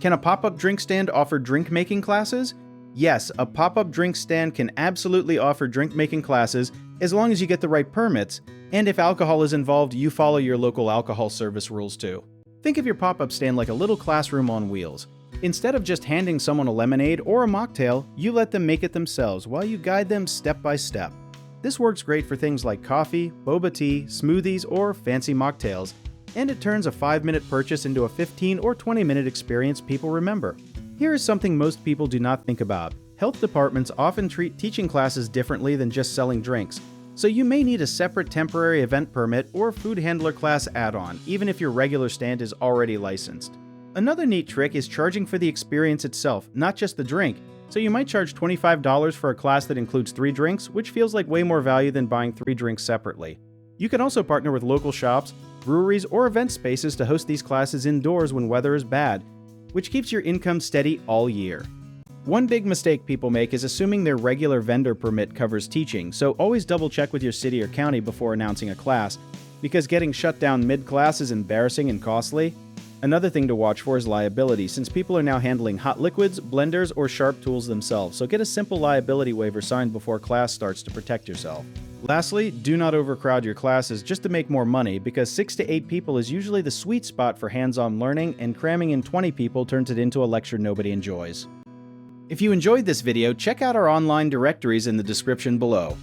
Can a pop-up drink stand offer drink-making classes? Yes, a pop-up drink stand can absolutely offer drink-making classes as long as you get the right permits, and if alcohol is involved, you follow your local alcohol service rules too. Think of your pop-up stand like a little classroom on wheels. Instead of just handing someone a lemonade or a mocktail, you let them make it themselves while you guide them step by step. This works great for things like coffee, boba tea, smoothies, or fancy mocktails, and it turns a 5-minute purchase into a 15 or 20-minute experience people remember. Here is something most people do not think about. Health departments often treat teaching classes differently than just selling drinks, so you may need a separate temporary event permit or food handler class add-on, even if your regular stand is already licensed. Another neat trick is charging for the experience itself, not just the drink, so you might charge $25 for a class that includes 3 drinks, which feels like way more value than buying 3 drinks separately. You can also partner with local shops, breweries, or event spaces to host these classes indoors when weather is bad, which keeps your income steady all year. One big mistake people make is assuming their regular vendor permit covers teaching, so always double check with your city or county before announcing a class, because getting shut down mid-class is embarrassing and costly. Another thing to watch for is liability, since people are now handling hot liquids, blenders, or sharp tools themselves, so get a simple liability waiver signed before class starts to protect yourself. Lastly, do not overcrowd your classes just to make more money, because 6 to 8 people is usually the sweet spot for hands-on learning, and cramming in 20 people turns it into a lecture nobody enjoys. If you enjoyed this video, check out our online directories in the description below.